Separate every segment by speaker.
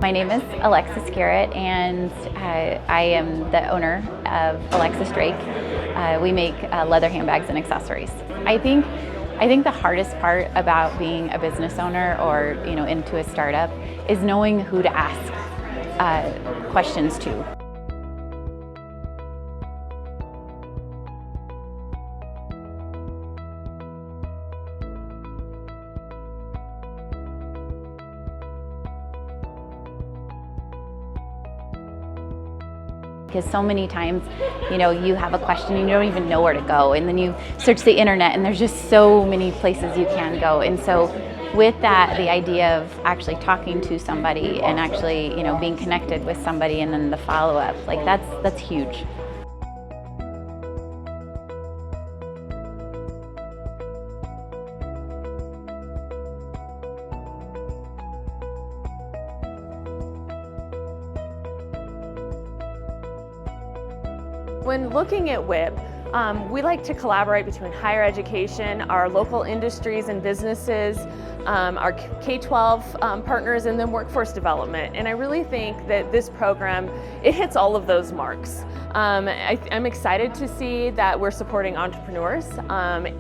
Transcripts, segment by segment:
Speaker 1: My name is Alexis Garrett, and I am the owner of Alexis Drake. We make leather handbags and accessories. I think the hardest part about being a business owner or into a startup is knowing who to ask questions to. Because so many times, you have a question and you don't even know where to go, and then you search the internet and there's just so many places you can go. And so with that, the idea of actually talking to somebody and actually, being connected with somebody, and then the follow-up, like that's huge.
Speaker 2: When looking at WIP, we like to collaborate between higher education, our local industries and businesses, our K-12 partners, and then workforce development. And I really think that this program, it hits all of those marks. I'm excited to see that we're supporting entrepreneurs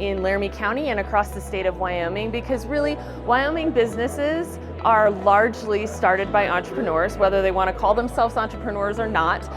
Speaker 2: in Laramie County and across the state of Wyoming, because really Wyoming businesses are largely started by entrepreneurs, whether they want to call themselves entrepreneurs or not.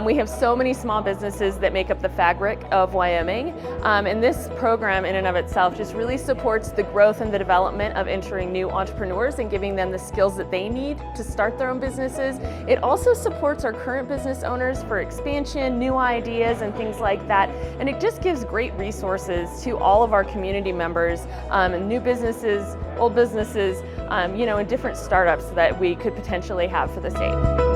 Speaker 2: We have so many small businesses that make up the fabric of Wyoming, and this program in and of itself just really supports the growth and the development of entering new entrepreneurs and giving them the skills that they need to start their own businesses. It also supports our current business owners for expansion, new ideas, and things like that. And it just gives great resources to all of our community members, and new businesses, old businesses, and different startups that we could potentially have for the state.